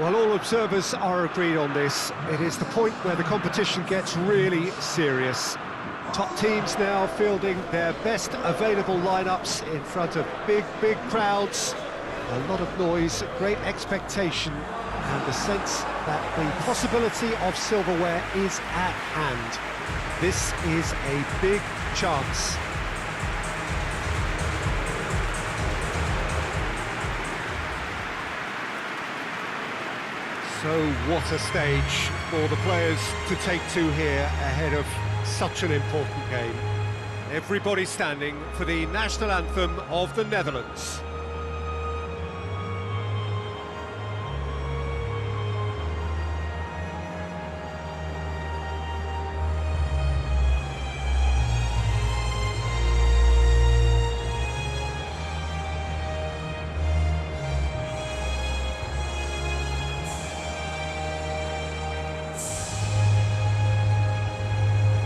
Well, all observers are agreed on this. It is the point where the competition gets really serious. Top teams now fielding their best available lineups in front of big crowds. A lot of noise, great expectation, and the sense that the possibility of silverware is at hand. This is a big chance. So what a stage for the players to take to here ahead of such an important game. Everybody standing for the national anthem of the Netherlands.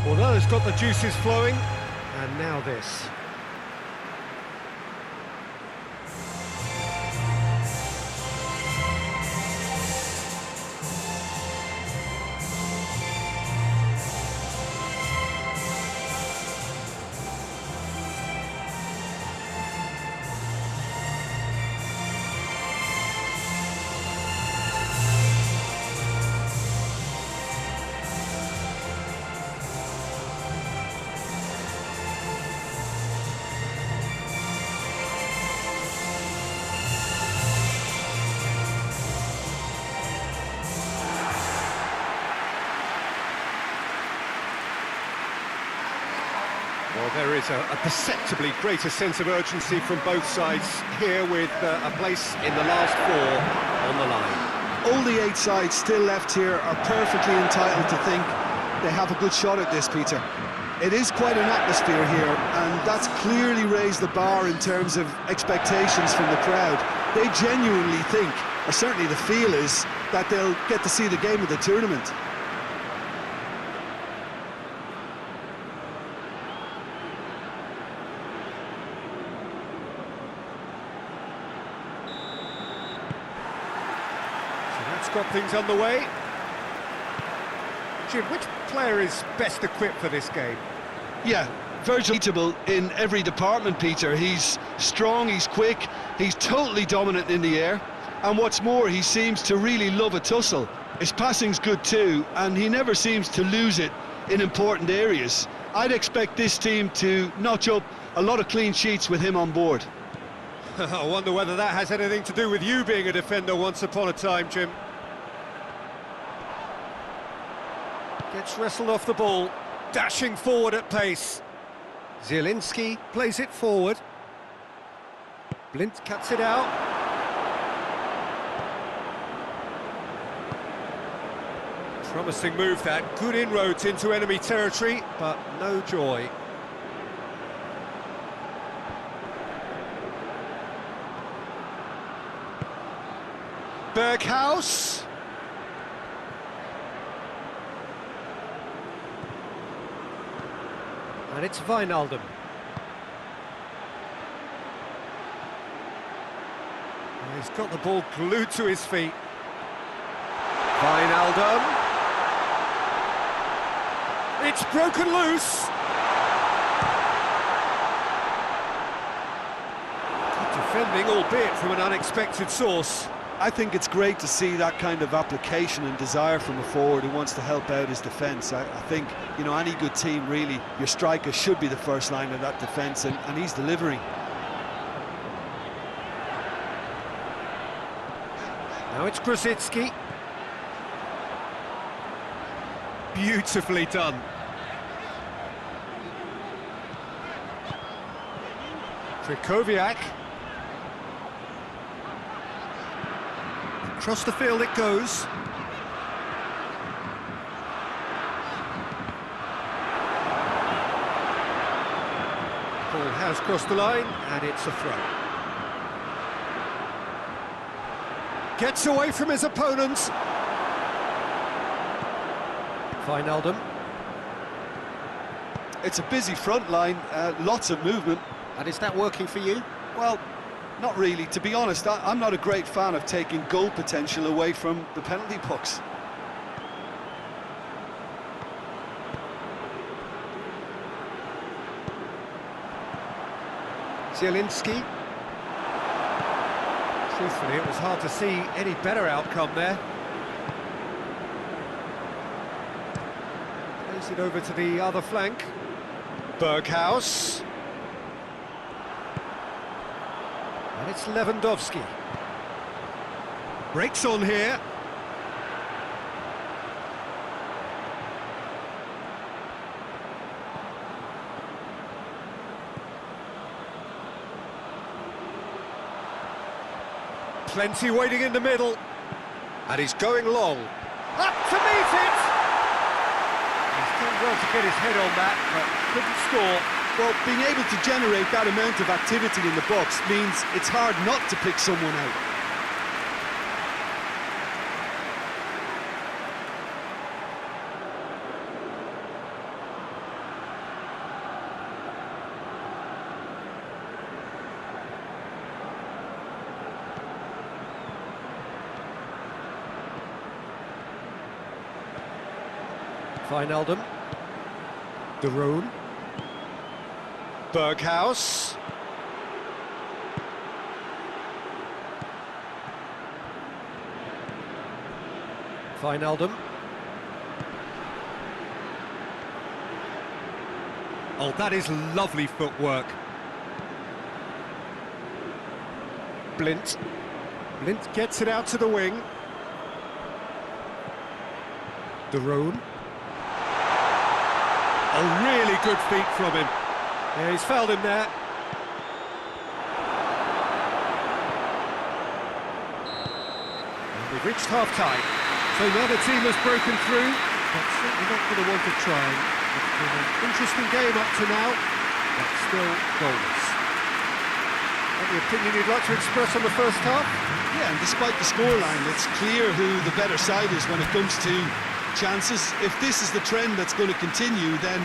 Well, that has got the juices flowing, and now this. Well, there is a perceptibly greater sense of urgency from both sides here with a place in the last four on the line. All the 8 sides still left here are perfectly entitled to think they have a good shot at this, Peter. It is quite an atmosphere here, and that's clearly raised the bar in terms of expectations from the crowd. They genuinely think, or certainly the feel is, that they'll get to see the game of the tournament. Got things underway. Jim, which player is best equipped for this game? Yeah, Virgil beatable in every department, Peter. He's strong, he's quick, he's totally dominant in the air, and what's more, he seems to really love a tussle. His passing's good too, and he never seems to lose it in important areas. I'd expect this team to notch up a lot of clean sheets with him on board. I wonder whether that has anything to do with you being a defender once upon a time, Jim. Gets wrestled off the ball, dashing forward at pace. Zielinski plays it forward. Blind cuts it out. Promising move that, good inroads into enemy territory, but no joy. Berghaus. And it's Wijnaldum. He's got the ball glued to his feet. Wijnaldum. It's broken loose. Good defending, albeit from an unexpected source. I think it's great to see that kind of application and desire from a forward who wants to help out his defence. I think, you know, any good team, really, your striker should be the first line of that defence, and he's delivering. Now it's Grosicki. Beautifully done. Krychowiak. Across the field it goes. Ball has crossed the line, and it's a throw. Gets away from his opponents. Wijnaldum. It's a busy front line, lots of movement. And is that working for you? Well, Not really. To be honest, I'm not a great fan of taking goal potential away from the penalty box. Zielinski. Truthfully, it was hard to see any better outcome there. Plays it over to the other flank. Berghaus. And it's Lewandowski. Breaks on here. Plenty waiting in the middle. And he's going long. Up to meet it! He's done well to get his head on that, but couldn't score. Well, being able to generate that amount of activity in the box means it's hard not to pick someone out. Wijnaldum. De Roon. Berghaus. Wijnaldum. Oh, that is lovely footwork. Blind. Blind gets it out to the wing. De Roon. Oh, really good feet from him. Yeah, he's fouled him there. And we've reached half-time. So now the team has broken through, but certainly not going to want to try. It's been an interesting game up to now, but still goalless. Any opinion you'd like to express on the first half? Yeah, and despite the scoreline, it's clear who the better side is when it comes to chances. If this is the trend that's going to continue, then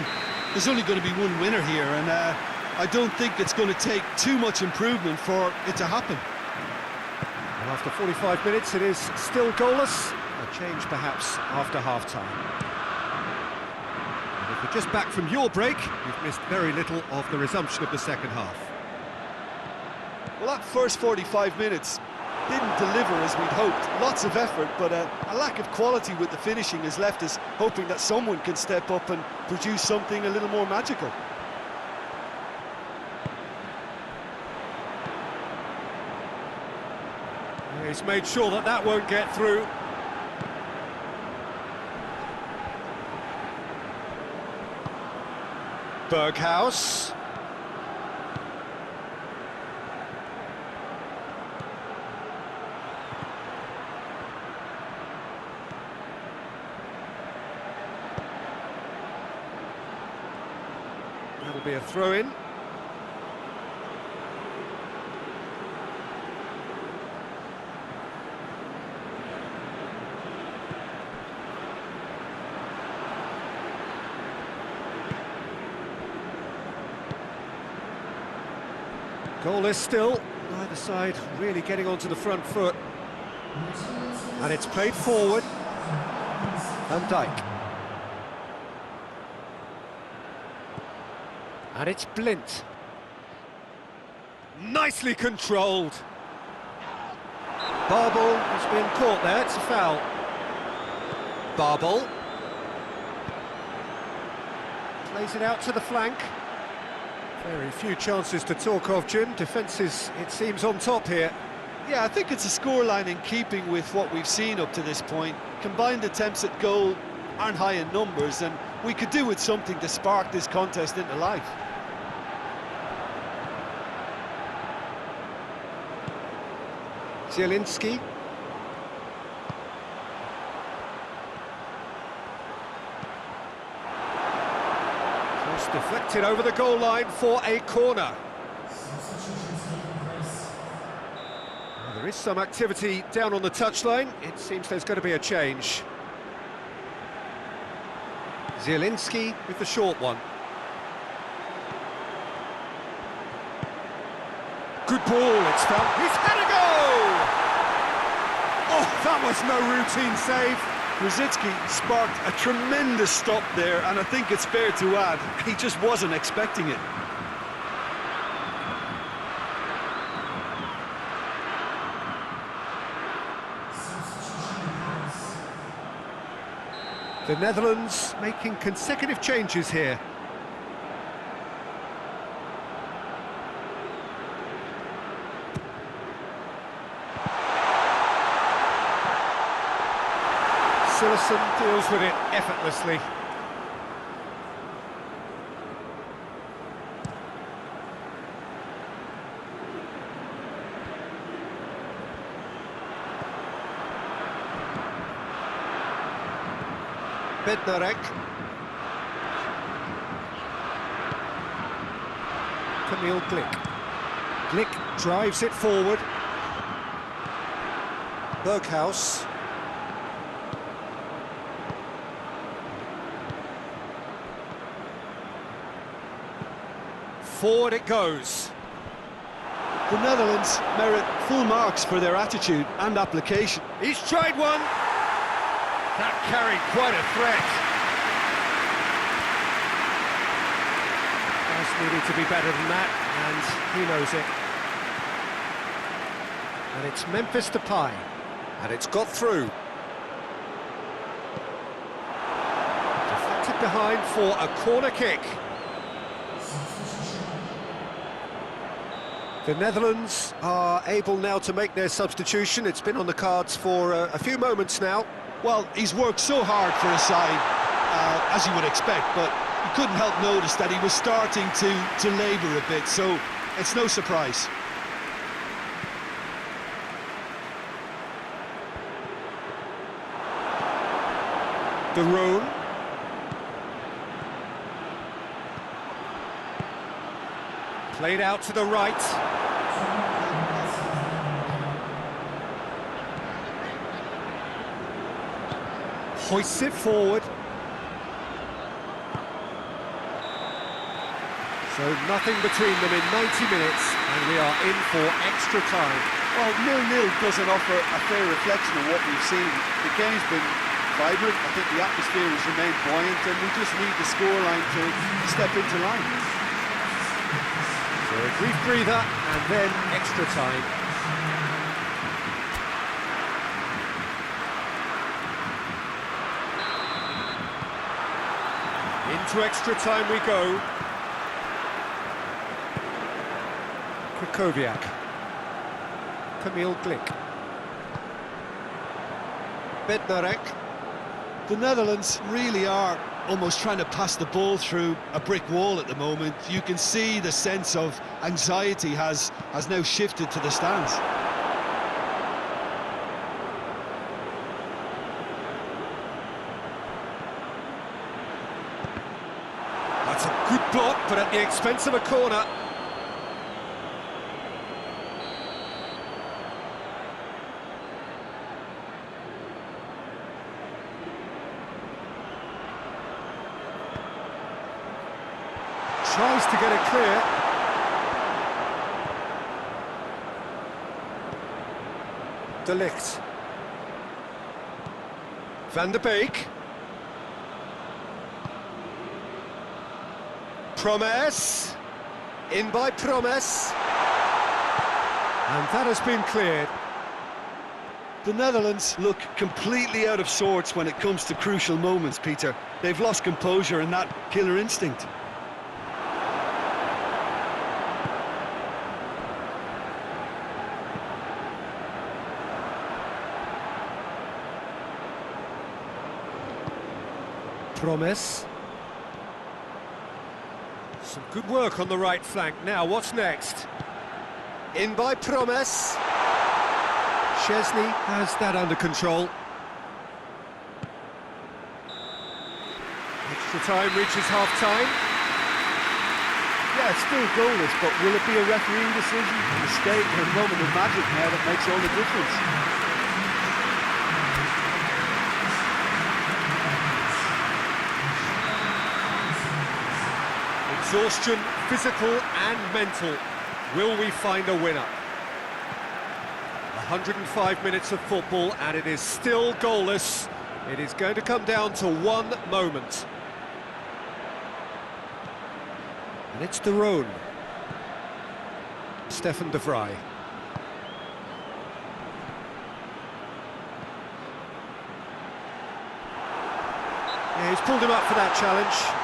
there's only going to be one winner here, and I don't think it's going to take too much improvement for it to happen. And after 45 minutes, it is still goalless. A change perhaps after half-time. And if you're just back from your break, you've missed very little of the resumption of the second half. Well, that first 45 minutes didn't deliver as we'd hoped. Lots of effort, but a lack of quality with the finishing has left us hoping that someone can step up and produce something a little more magical. He's made sure that that won't get through. Berghaus. That'll be a throw-in. Goalless still, neither side really getting onto the front foot. And it's played forward. Van Dijk. And it's Blind. Nicely controlled. Babel has been caught there, it's a foul. Babel. Plays it out to the flank. Very few chances to talk of, Jim. Defence is, it seems, on top here. Yeah, I think it's a scoreline in keeping with what we've seen up to this point. Combined attempts at goal aren't high in numbers, and we could do with something to spark this contest into life. Zielinski. Cross deflected over the goal line for a corner. Well, there is some activity down on the touchline. It seems there's going to be a change. Zielinski with the short one. good ball, it's found. He's had a go! Oh, that was no routine save. Rosicky sparked a tremendous stop there, and I think it's fair to add, he just wasn't expecting it. The Netherlands making consecutive changes here. Cillessen deals with it effortlessly. Bednarek. Kamil Glik. Glik drives it forward. Berghaus. Forward it goes. The Netherlands merit full marks for their attitude and application. He's tried one. That carried quite a threat. Just needed to be better than that, and he knows it. And it's Memphis Depay. And it's got through. Deflected behind for a corner kick. The Netherlands are able now to make their substitution. It's been on the cards for a few moments now. Well, he's worked so hard for his side, as you would expect, but you couldn't help notice that he was starting to labour a bit, so it's no surprise. De Roon. Played out to the right. Hoists it forward. So nothing between them in 90 minutes, and we are in for extra time. Well, 0-0 doesn't offer a fair reflection of what we've seen. The game's been vibrant, I think the atmosphere has remained buoyant, and we just need the scoreline to step into line. So a brief breather, and then extra time. Into extra time we go. Krychowiak. Kamil Glik. Bednarek. The Netherlands really are almost trying to pass the ball through a brick wall at the moment. You can see the sense of anxiety has now shifted to the stands. That's a good block, but at the expense of a corner. Tries to get it clear. De Ligt. Van der Beek. Promes. In by Promes. And that has been cleared. The Netherlands look completely out of sorts when it comes to crucial moments, Peter. They've lost composure and that killer instinct. Promes. Some good work on the right flank. Now, what's next? In by Promes. Szczesny has that under control. Extra time reaches half-time. Yeah, it's still goalless, but will it be a refereeing decision, a mistake, or a moment of magic now that makes all the difference? Exhaustion, physical and mental. Will we find a winner? 105 minutes of football and it is still goalless. It is going to come down to one moment. And it's De Roon. Stefan de Vrij. Yeah, he's pulled him up for that challenge.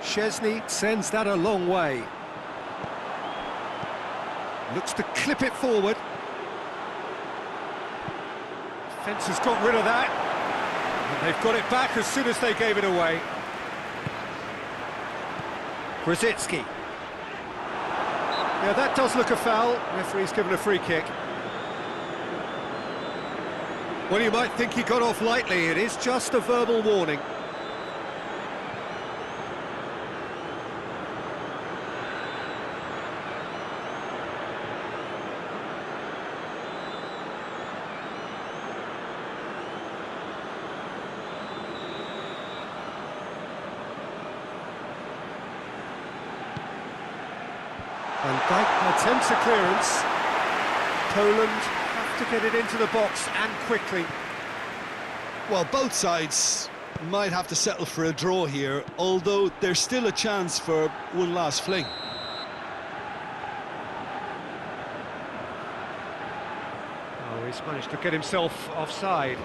Szczesny sends that a long way. Looks to clip it forward. Defence has got rid of that. And they've got it back as soon as they gave it away. Grosicki. Yeah, that does look a foul. Referee's given a free kick. Well, you might think he got off lightly. It is just a verbal warning. And Dijk attempts a clearance. Poland have to get it into the box and quickly. Well, both sides might have to settle for a draw here, although there's still a chance for one last fling. Oh, he's managed to get himself offside.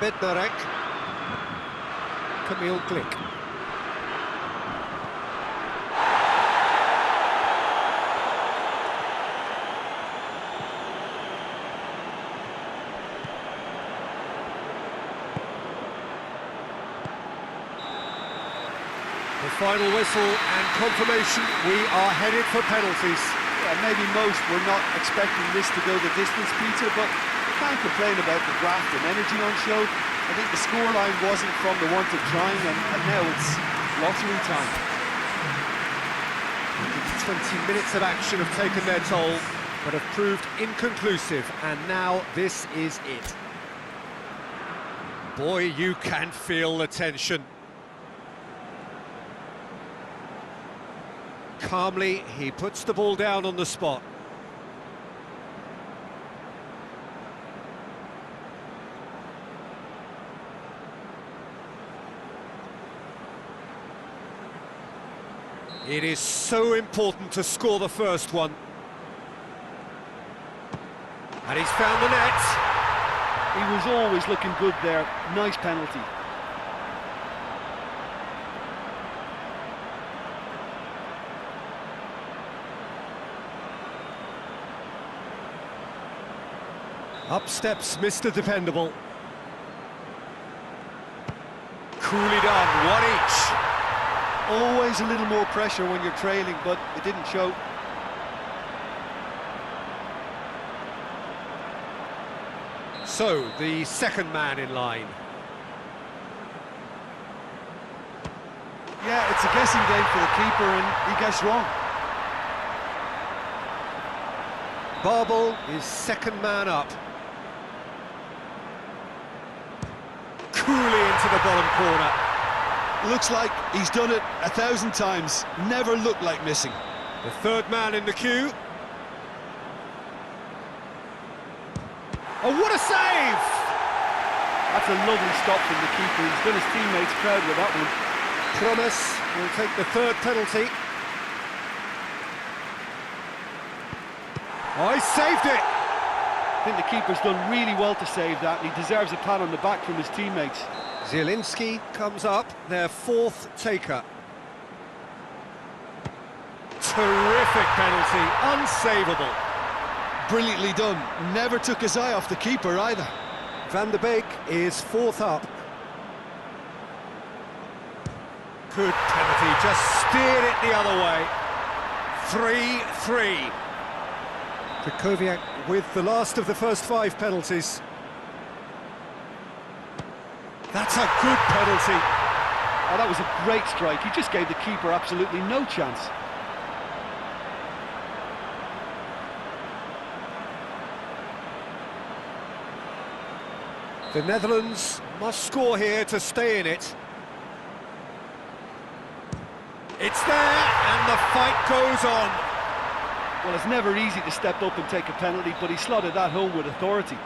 Bednarek. Kamil Glik. The final whistle and confirmation, we are headed for penalties. Yeah, maybe most were not expecting this to go the distance, Peter, but can't complain about the graft and energy on show. I think the scoreline wasn't from the want of trying, and now it's lottery time. 20 minutes of action have taken their toll, but have proved inconclusive, and now this is it. Boy, you can feel the tension. Calmly, he puts the ball down on the spot. It is so important to score the first one. And he's found the net. He was always looking good there. Nice penalty. Up steps Mr. Dependable. Coolly done, one each. Always a little more pressure when you're trailing, but it didn't show. So, the second man in line. Yeah, it's a guessing game for the keeper, and he guessed wrong. Babel is second man up. Coolly into the bottom corner. Looks like he's done it 1,000 times, never looked like missing. The third man in the queue. Oh, what a save! That's a lovely stop from the keeper. He's done his teammates proud with that one. Promise will take the third penalty. Oh, he saved it! I think the keeper's done really well to save that, and he deserves a pat on the back from his teammates. Zielinski comes up, their fourth taker. Terrific penalty, unsavable. Brilliantly done, never took his eye off the keeper either. Van der Beek is fourth up. Good penalty, just steered it the other way. 3-3. Krychowiak with the last of the first 5 penalties. That's a good penalty. Oh, that was a great strike. He just gave the keeper absolutely no chance. The Netherlands must score here to stay in it. It's there, and the fight goes on. Well, it's never easy to step up and take a penalty, but he slotted that home with authority.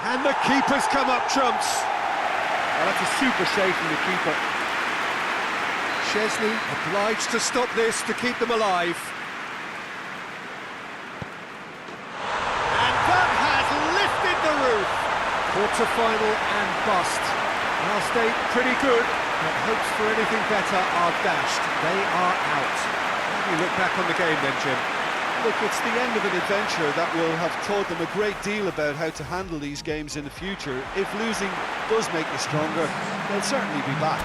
And the keeper's come up trumps. Oh, that's a super save from the keeper. Szczesny obliged to stop this to keep them alive. And that has lifted the roof. Quarter-final and bust. Last 8 pretty good, but hopes for anything better are dashed. They are out. How do you look back on the game then, Jim? Look, it's the end of an adventure that will have taught them a great deal about how to handle these games in the future. If losing does make you stronger, they'll certainly be back.